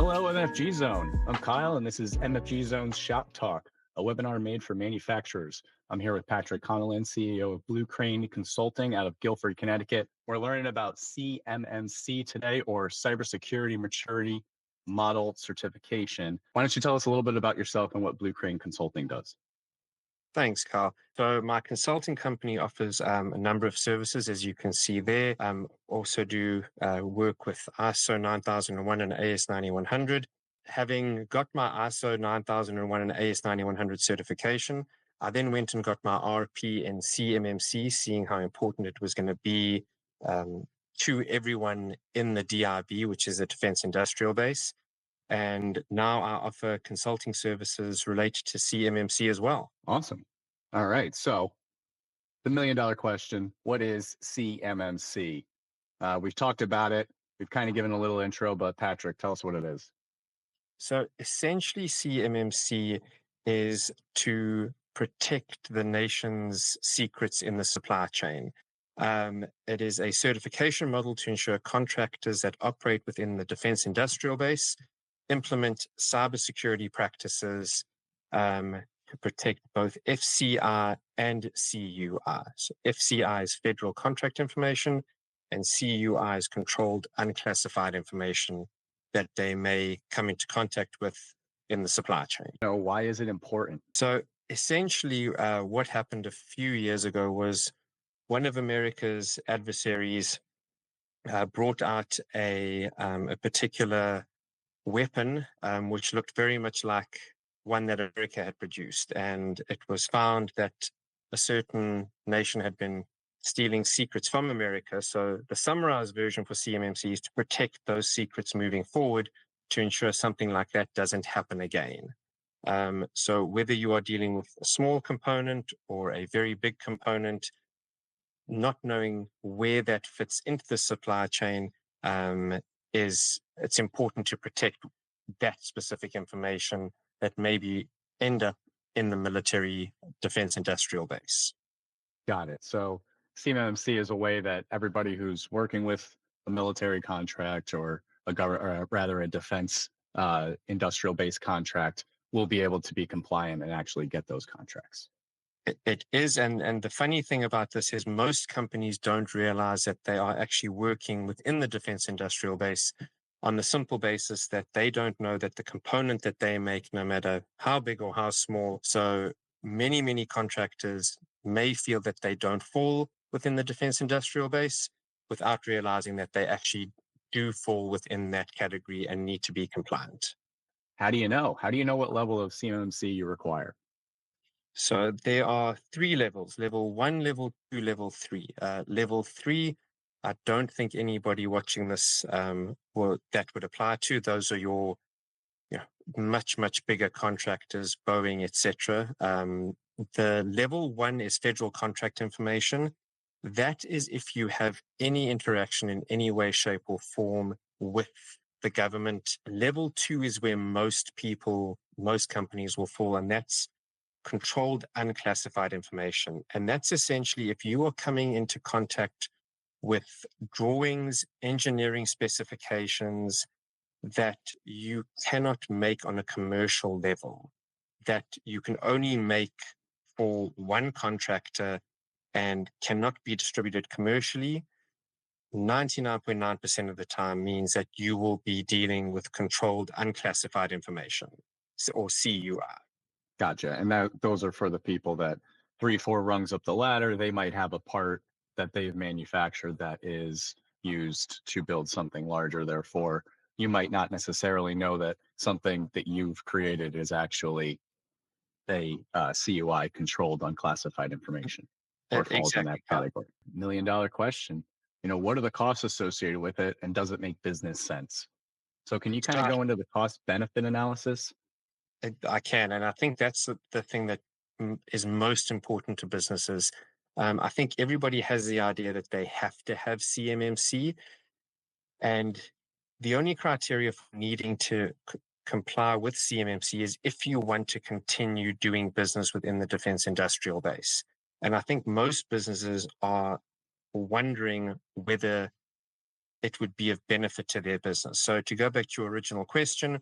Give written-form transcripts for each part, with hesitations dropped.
Hello, MFG Zone. I'm Kyle, and this is MFG Zone's Shop Talk, a webinar made for manufacturers. I'm here with Patrick Connellan, CEO of Blue Crane Consulting out of Guilford, Connecticut. We're learning about CMMC today, or Cybersecurity Maturity Model Certification. Why don't you tell us a little bit about yourself and what Blue Crane Consulting does? Thanks, Carl. So my consulting company offers a number of services, as you can see there. Also do work with ISO 9001 and AS 9100. Having got my ISO 9001 and AS 9100 certification, I then went and got my RP and CMMC, seeing how important it was going to be to everyone in the DIB, which is the Defense Industrial Base. And now I offer consulting services related to CMMC as well. Awesome. All right. So the million-dollar question, what is CMMC? We've talked about it. We've kind of given a little intro, but Patrick, tell us what it is. So essentially, CMMC is to protect the nation's secrets in the supply chain. It is a certification model to ensure contractors that operate within the Defense Industrial Base implement cybersecurity practices to protect both FCI and CUI. So FCI is federal contract information, and CUI is controlled unclassified information that they may come into contact with in the supply chain. So why is it important? So essentially, what happened a few years ago was one of America's adversaries brought out a particular weapon, which looked very much like one that America had produced. And it was found that a certain nation had been stealing secrets from America. So the summarized version for CMMC is to protect those secrets moving forward to ensure something like that doesn't happen again. So whether you are dealing with a small component or a very big component, not knowing where that fits into the supply chain, it's important to protect that specific information that maybe end up in the military defense industrial base. Got it. So CMMC is a way that everybody who's working with a military contract or a defense industrial base contract will be able to be compliant and actually get those contracts. It is. And the funny thing about this is most companies don't realize that they are actually working within the defense industrial base on the simple basis that they don't know that the component that they make, no matter how big or how small. So many contractors may feel that they don't fall within the defense industrial base without realizing that they actually do fall within that category and need to be compliant. How do you know? How do you know what level of CMMC you require? So there are 3 levels, level 1, level 2, level 3. Level 3, I don't think anybody watching this that would apply to. Those are your much bigger contractors, Boeing, etc. The level 1 is federal contract information. That is if you have any interaction in any way, shape, or form with the government. Level 2 is where most companies will fall, and that's controlled unclassified information. And that's essentially if you are coming into contact with drawings, engineering specifications that you cannot make on a commercial level, that you can only make for one contractor and cannot be distributed commercially, 99.9% of the time means that you will be dealing with controlled unclassified information, or CUI. Gotcha. And those are for the people that 3-4 rungs up the ladder, they might have a part that they've manufactured that is used to build something larger. Therefore, you might not necessarily know that something that you've created is actually a CUI, controlled unclassified information, or falls in that category. $1 million question. What are the costs associated with it, and does it make business sense? So can you kind of go into the cost benefit analysis? I can, and I think that's the thing that is most important to businesses. I think everybody has the idea that they have to have CMMC, and the only criteria for needing to comply with CMMC is if you want to continue doing business within the defense industrial base. And I think most businesses are wondering whether it would be of benefit to their business. So to go back to your original question,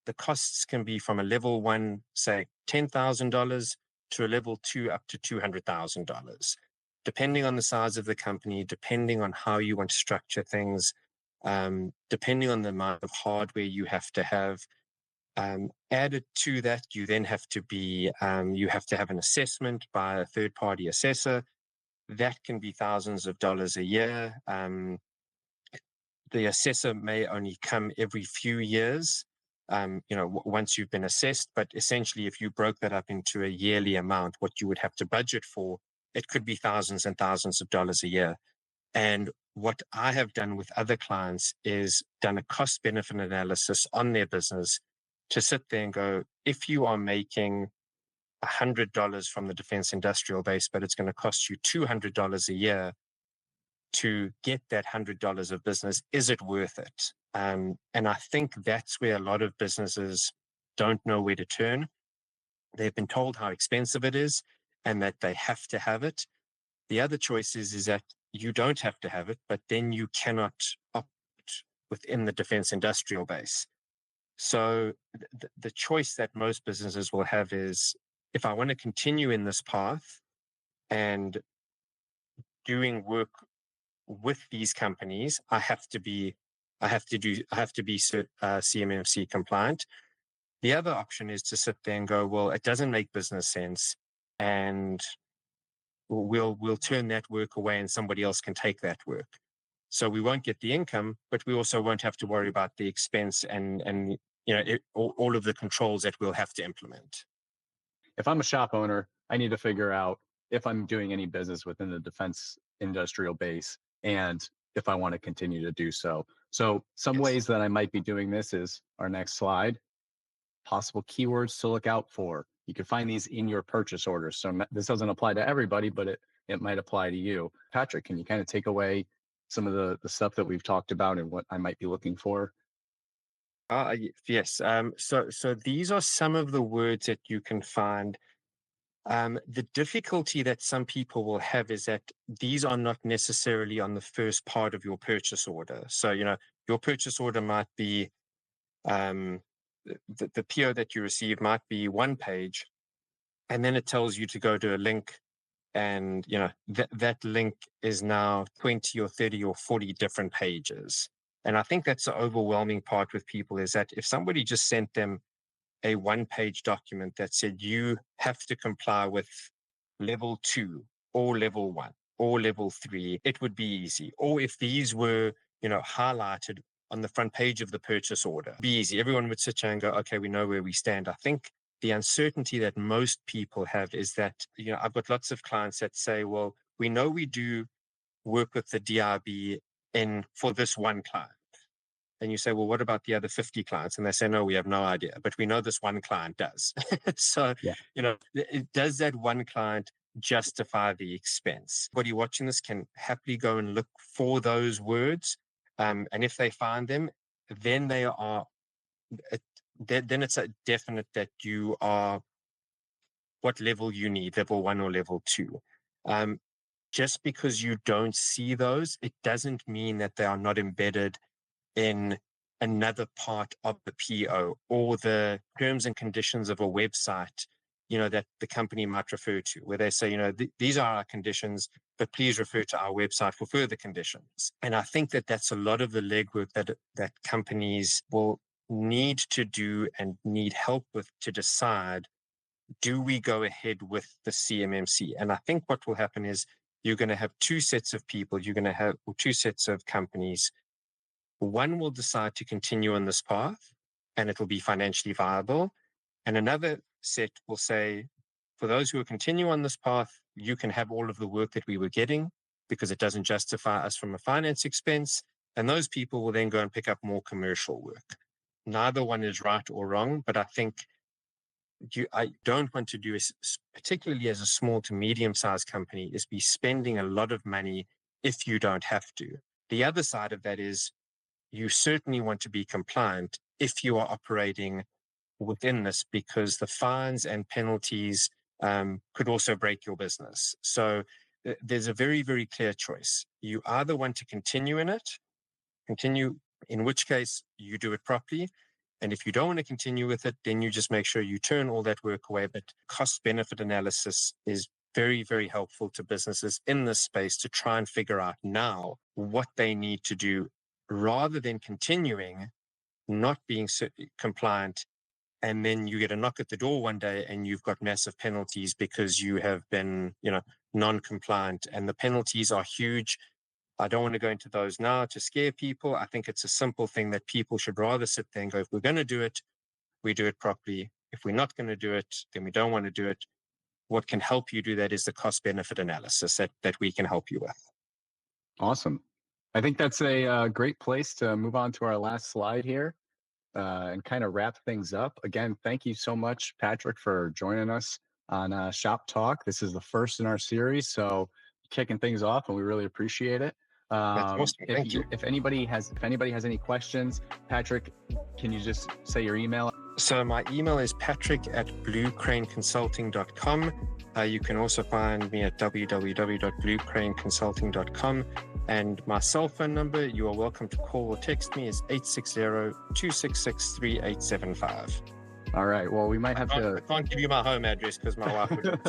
the costs can be from a level 1, say $10,000, to a level 2 up to $200,000, depending on the size of the company, depending on how you want to structure things, depending on the amount of hardware you have to have. Added to that, you then have to you have to have an assessment by a third-party assessor. That can be thousands of dollars a year. The assessor may only come every few years, once you've been assessed. But essentially, if you broke that up into a yearly amount, what you would have to budget for, it could be thousands and thousands of dollars a year. And what I have done with other clients is done a cost-benefit analysis on their business to sit there and go, if you are making $100 from the defense industrial base, but it's going to cost you $200 a year to get that $100 of business, is it worth it? And I think that's where a lot of businesses don't know where to turn. They've been told how expensive it is and that they have to have it. The other choice is that you don't have to have it, but then you cannot operate within the defense industrial base. So the choice that most businesses will have is, if I want to continue in this path and doing work with these companies, I have to be CMMC compliant. The other option is to sit there and go, well, it doesn't make business sense, and we'll turn that work away and somebody else can take that work. So we won't get the income, but we also won't have to worry about the expense and all of the controls that we'll have to implement. If I'm a shop owner, I need to figure out if I'm doing any business within the defense industrial base and if I want to continue to do so. So some ways that I might be doing this is our next slide. Possible keywords to look out for. You can find these in your purchase orders. So this doesn't apply to everybody, but it might apply to you. Patrick, can you kind of take away some of the stuff that we've talked about and what I might be looking for? Yes. So these are some of the words that you can find. The difficulty that some people will have is that these are not necessarily on the first part of your purchase order. So, your purchase order might be, the PO that you receive might be one page, and then it tells you to go to a link, and, that link is now 20 or 30 or 40 different pages. And I think that's the overwhelming part with people, is that if somebody just sent them a one-page document that said you have to comply with level 2 or level 1 or level 3, it would be easy. Or if these were, highlighted on the front page of the purchase order, it'd be easy. Everyone would sit there and go, okay, we know where we stand. I think the uncertainty that most people have is that, I've got lots of clients that say, well, we know we do work with the DRB for this one client. And you say, well, what about the other 50 clients? And they say, no, we have no idea, but we know this one client does. So, does that one client justify the expense? Anybody watching this can happily go and look for those words. And if they find them, then then it's a definite that you are what level you need, level 1 or level 2. Just because you don't see those, it doesn't mean that they are not embedded in another part of the PO or the terms and conditions of a website, that the company might refer to, where they say, these are our conditions, but please refer to our website for further conditions. And I think that that's a lot of the legwork that companies will need to do and need help with to decide, do we go ahead with the CMMC? And I think what will happen is you're going to have two sets of people, two sets of companies. One will decide to continue on this path and it will be financially viable. And another set will say, for those who will continue on this path, you can have all of the work that we were getting because it doesn't justify us from a finance expense. And those people will then go and pick up more commercial work. Neither one is right or wrong, but I think I don't want to do, particularly as a small to medium-sized company, is be spending a lot of money if you don't have to. The other side of that is you certainly want to be compliant if you are operating within this, because the fines and penalties could also break your business. So there's a very, very clear choice. You either want to continue in it continue, in which case you do it properly. And if you don't want to continue with it, then you just make sure you turn all that work away. But cost benefit analysis is very, very helpful to businesses in this space to try and figure out now what they need to do rather than continuing not being compliant. And then you get a knock at the door one day and you've got massive penalties because you have been, non-compliant, and the penalties are huge. I don't want to go into those now to scare people. I think it's a simple thing that people should rather sit there and go, if we're going to do it, we do it properly. If we're not going to do it, then we don't want to do it. What can help you do that is the cost benefit analysis that we can help you with. Awesome. I think that's a great place to move on to our last slide here and kind of wrap things up. Again, thank you so much, Patrick, for joining us on Shop Talk. This is the first in our series, so kicking things off, and we really appreciate it. That's awesome. Thank you. If anybody has any questions, Patrick, can you just say your email? So my email is patrick@bluecraneconsulting.com. You can also find me at www.bluecraneconsulting.com. And my cell phone number, you are welcome to call or text me, is 860-266-3875. All right. Well, we might have to... I can't give you my home address because my wife would,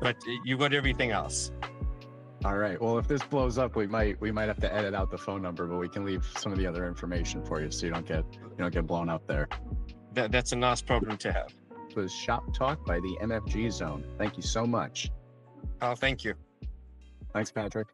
but you've got everything else. All right. Well, if this blows up, we might have to edit out the phone number, but we can leave some of the other information for you so you don't get blown up there. That's a nice problem to have. It was Shop Talk by the MFG Zone. Thank you so much. Oh, thank you. Thanks, Patrick.